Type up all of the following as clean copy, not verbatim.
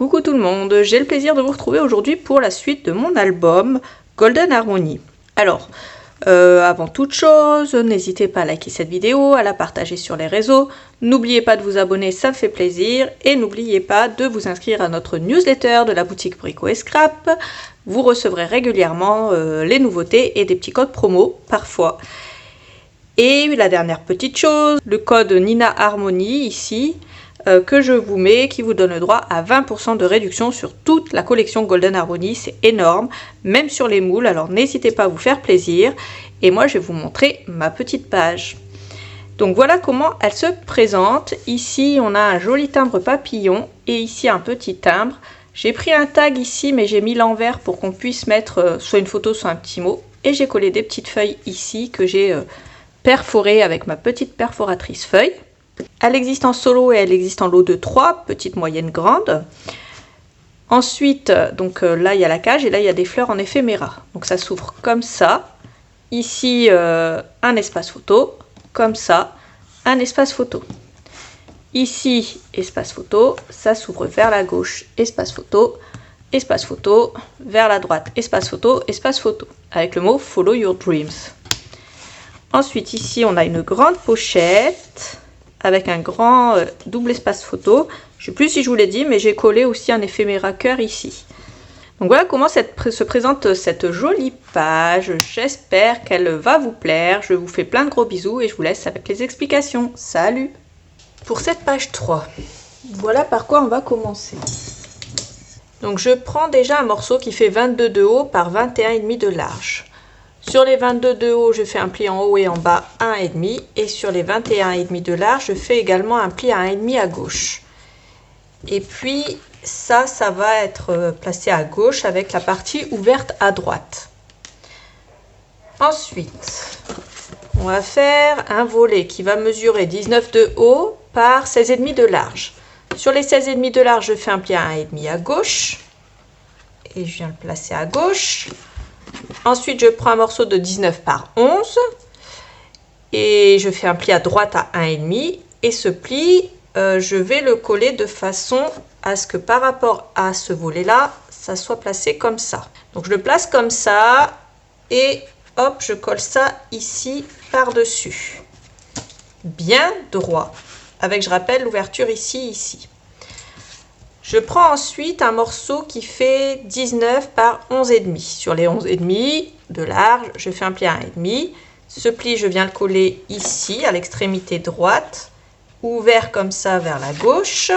Coucou tout le monde, j'ai le plaisir de vous retrouver aujourd'hui pour la suite de mon album Golden Harmony. Alors, avant toute chose, n'hésitez pas à liker cette vidéo, à la partager sur les réseaux. N'oubliez pas de vous abonner, ça me fait plaisir. Et n'oubliez pas de vous inscrire à notre newsletter de la boutique Brico & Scrap. Vous recevrez régulièrement les nouveautés et des petits codes promo parfois. Et la dernière petite chose, le code Nina Harmony ici, que je vous mets, qui vous donne le droit à 20% de réduction sur toute la collection Golden Harmony. C'est énorme, même sur les moules, alors n'hésitez pas à vous faire plaisir. Et moi je vais vous montrer ma petite page. Donc voilà comment elle se présente. Ici on a un joli timbre papillon et ici un petit timbre. J'ai pris un tag ici mais j'ai mis l'envers pour qu'on puisse mettre soit une photo soit un petit mot. Et j'ai collé des petites feuilles ici que j'ai perforées avec ma petite perforatrice feuille. Elle existe en solo et elle existe en lot de 3, petite, moyenne, grande. Ensuite, donc là il y a la cage et là il y a des fleurs en éphéméra. Donc ça s'ouvre comme ça. Ici un espace photo, comme ça, un espace photo. Ici, espace photo, ça s'ouvre vers la gauche, espace photo, vers la droite, espace photo, avec le mot Follow Your Dreams. Ensuite, ici on a une grande pochette avec un grand double espace photo. Je ne sais plus si je vous l'ai dit, mais j'ai collé aussi un éphéméra cœur ici. Donc voilà comment se présente cette jolie page. J'espère qu'elle va vous plaire. Je vous fais plein de gros bisous et je vous laisse avec les explications. Salut! Pour cette page 3, voilà par quoi on va commencer. Donc je prends déjà un morceau qui fait 22 de haut par 21,5 de large. Sur les 22 de haut, je fais un pli en haut et en bas 1,5 et sur les 21,5 de large, je fais également un pli à 1,5 à gauche. Et puis ça va être placé à gauche avec la partie ouverte à droite. Ensuite, on va faire un volet qui va mesurer 19 de haut par 16,5 de large. Sur les 16,5 de large, je fais un pli à 1,5 à gauche et je viens le placer à gauche. Ensuite, je prends un morceau de 19 par 11 et je fais un pli à droite à 1,5 et ce pli, je vais le coller de façon à ce que par rapport à ce volet-là, ça soit placé comme ça. Donc, je le place comme ça et hop, je colle ça ici par-dessus. Bien droit, avec, je rappelle, l'ouverture ici. Je prends ensuite un morceau qui fait 19 par 11,5. Sur les 11,5 de large, je fais un pli à 1,5. Ce pli, je viens le coller ici, à l'extrémité droite, ouvert comme ça vers la gauche.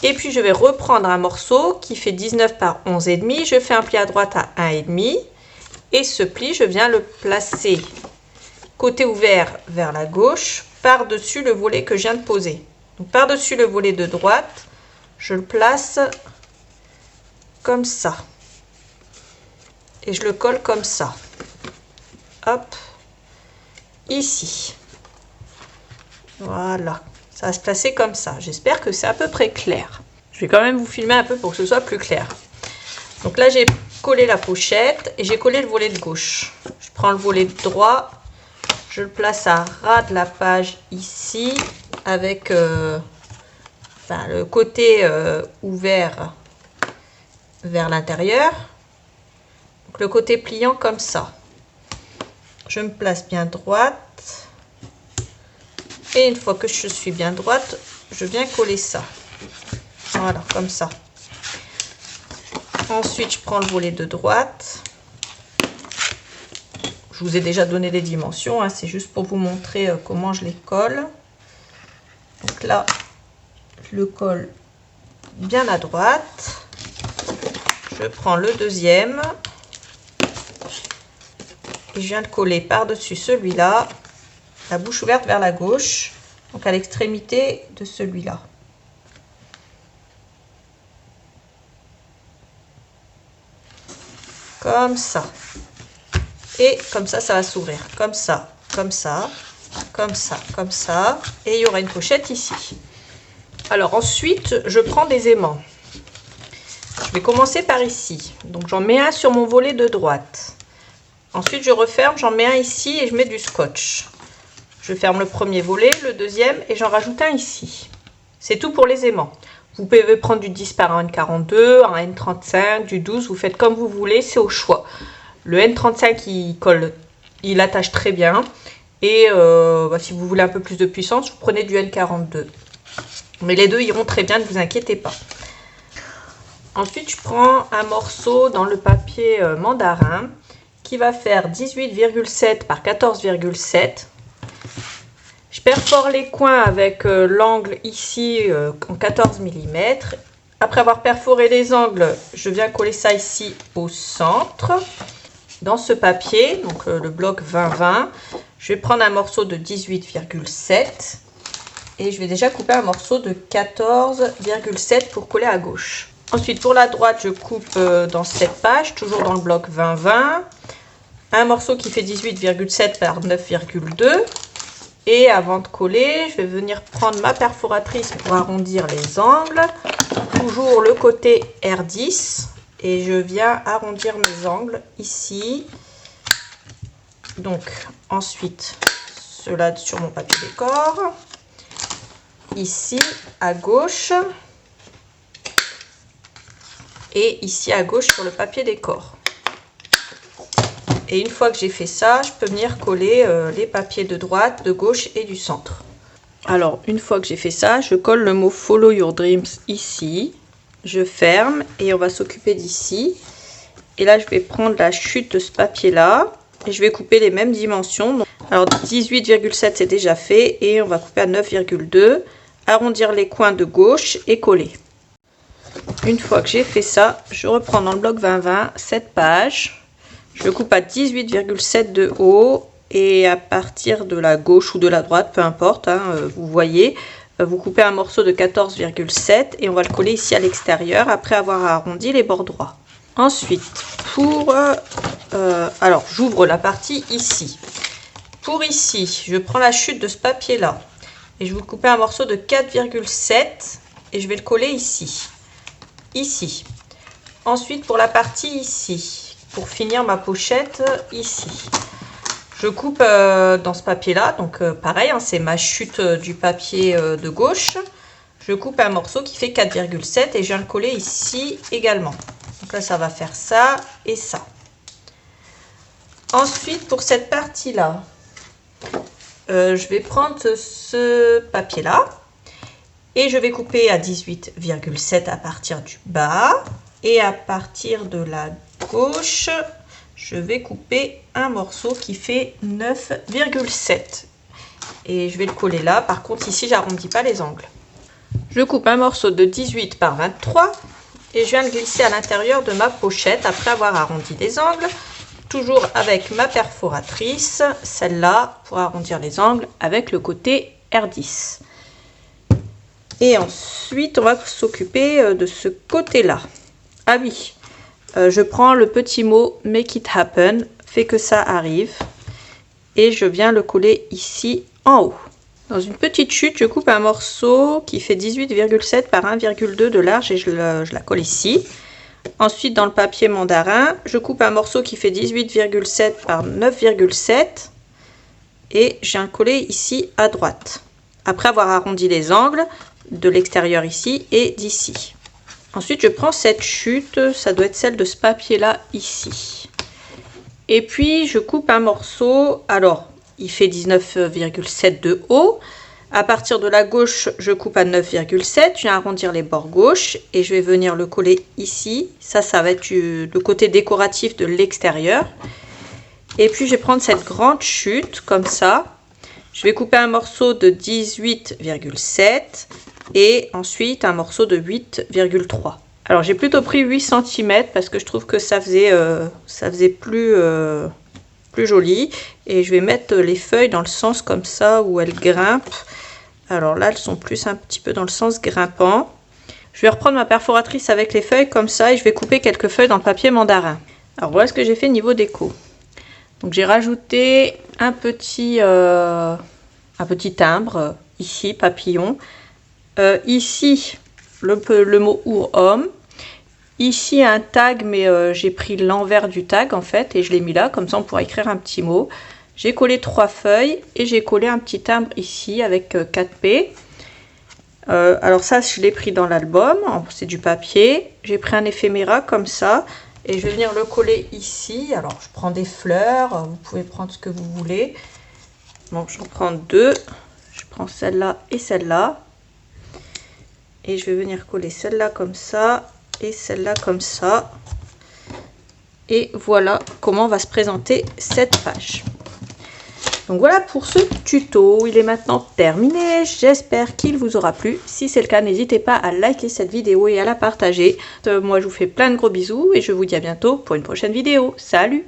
Et puis, je vais reprendre un morceau qui fait 19 par 11,5. Je fais un pli à droite à 1,5. Et ce pli, je viens le placer côté ouvert vers la gauche, par-dessus le volet que je viens de poser. Par-dessus le volet de droite, je le place comme ça. Et je le colle comme ça. Hop. Ici. Voilà. Ça va se placer comme ça. J'espère que c'est à peu près clair. Je vais quand même vous filmer un peu pour que ce soit plus clair. Donc là, j'ai collé la pochette et j'ai collé le volet de gauche. Je prends le volet de droit. Je le place à ras de la page ici. Avec le côté ouvert vers l'intérieur, donc le côté pliant comme ça. Je me place bien droite et une fois que je suis bien droite, je viens coller ça. Voilà, comme ça. Ensuite, je prends le volet de droite. Je vous ai déjà donné les dimensions, hein, c'est juste pour vous montrer comment je les colle. Donc là, je le colle bien à droite. Je prends le deuxième. Et je viens de coller par-dessus celui-là, la bouche ouverte vers la gauche, donc à l'extrémité de celui-là. Comme ça. Et comme ça va s'ouvrir. Comme ça, comme ça. Comme ça, comme ça, et il y aura une pochette ici. Alors ensuite, je prends des aimants. Je vais commencer par ici. Donc j'en mets un sur mon volet de droite. Ensuite, je referme, j'en mets un ici et je mets du scotch. Je ferme le premier volet, le deuxième et j'en rajoute un ici. C'est tout pour les aimants. Vous pouvez prendre du 10 par un N42, un N35, du 12, vous faites comme vous voulez, c'est au choix. Le N35 il colle, il attache très bien. Et si vous voulez un peu plus de puissance, vous prenez du N42. Mais les deux iront très bien, ne vous inquiétez pas. Ensuite, je prends un morceau dans le papier mandarin qui va faire 18,7 par 14,7. Je perfore les coins avec l'angle ici en 14 mm. Après avoir perforé les angles, je viens coller ça ici au centre, dans ce papier, donc le bloc 20-20. Je vais prendre un morceau de 18,7 et je vais déjà couper un morceau de 14,7 pour coller à gauche. Ensuite, pour la droite, je coupe dans cette page, toujours dans le bloc 20-20, un morceau qui fait 18,7 par 9,2. Et avant de coller, je vais venir prendre ma perforatrice pour arrondir les angles. Toujours le côté R10. Et je viens arrondir mes angles ici. Donc, ensuite, cela sur mon papier décor. Ici, à gauche. Et ici, à gauche, sur le papier décor. Et une fois que j'ai fait ça, je peux venir coller les papiers de droite, de gauche et du centre. Alors, une fois que j'ai fait ça, je colle le mot Follow Your Dreams ici. Je ferme et on va s'occuper d'ici. Et là, je vais prendre la chute de ce papier-là. Et je vais couper les mêmes dimensions. Alors, 18,7 c'est déjà fait. Et on va couper à 9,2. Arrondir les coins de gauche et coller. Une fois que j'ai fait ça, je reprends dans le bloc 20-20 cette page. Je coupe à 18,7 de haut et à partir de la gauche ou de la droite, peu importe, hein, vous voyez, vous coupez un morceau de 14,7 et on va le coller ici à l'extérieur après avoir arrondi les bords droits. Ensuite, alors j'ouvre la partie ici. Pour ici, je prends la chute de ce papier là et je vais couper un morceau de 4,7 et je vais le coller ici. Ici. Ensuite, pour la partie ici. Pour finir ma pochette ici, je coupe dans ce papier là, donc pareil, hein, c'est ma chute du papier de gauche. Je coupe un morceau qui fait 4,7 et je viens le coller ici également. Donc là, ça va faire ça et ça. Ensuite, pour cette partie là, je vais prendre ce papier là et je vais couper à 18,7 à partir du bas et à partir de la gauche, je vais couper un morceau qui fait 9,7 et je vais le coller là. Par contre, ici, j'arrondis pas les angles. Je coupe un morceau de 18 par 23 et je viens le glisser à l'intérieur de ma pochette après avoir arrondi les angles, toujours avec ma perforatrice, celle-là, pour arrondir les angles avec le côté R10. Et ensuite, on va s'occuper de ce côté-là. Ah oui, je prends le petit mot Make it happen, fait que ça arrive, et je viens le coller ici en haut. Dans une petite chute, je coupe un morceau qui fait 18,7 par 1,2 de large et je la colle ici. Ensuite, dans le papier mandarin, je coupe un morceau qui fait 18,7 par 9,7 et je viens le coller ici à droite. Après avoir arrondi les angles de l'extérieur ici et d'ici. Ensuite, je prends cette chute, ça doit être celle de ce papier-là ici. Et puis, je coupe un morceau, alors, il fait 19,7 de haut. À partir de la gauche, je coupe à 9,7, je viens arrondir les bords gauche et je vais venir le coller ici. Ça va être le côté décoratif de l'extérieur. Et puis, je vais prendre cette grande chute, comme ça. Je vais couper un morceau de 18,7 et ensuite un morceau de 8,3. Alors j'ai plutôt pris 8 cm parce que je trouve que ça faisait plus joli. Et je vais mettre les feuilles dans le sens comme ça où elles grimpent. Alors là elles sont plus un petit peu dans le sens grimpant. Je vais reprendre ma perforatrice avec les feuilles comme ça et je vais couper quelques feuilles dans le papier mandarin. Alors voilà ce que j'ai fait niveau déco. Donc j'ai rajouté un petit timbre, ici, papillon. Ici, le mot homme. Ici, un tag, mais j'ai pris l'envers du tag, en fait, et je l'ai mis là. Comme ça, on pourra écrire un petit mot. J'ai collé 3 feuilles et j'ai collé un petit timbre ici avec 4P. Alors ça, je l'ai pris dans l'album, c'est du papier. J'ai pris un éphéméra comme ça et je vais venir le coller ici. Alors je prends des fleurs, vous pouvez prendre ce que vous voulez. Bon, j'en prends deux. Je prends celle-là et celle-là. Et je vais venir coller celle-là comme ça et celle-là comme ça. Et voilà comment va se présenter cette page. Donc voilà pour ce tuto, il est maintenant terminé, j'espère qu'il vous aura plu. Si c'est le cas, n'hésitez pas à liker cette vidéo et à la partager. Moi je vous fais plein de gros bisous et je vous dis à bientôt pour une prochaine vidéo. Salut!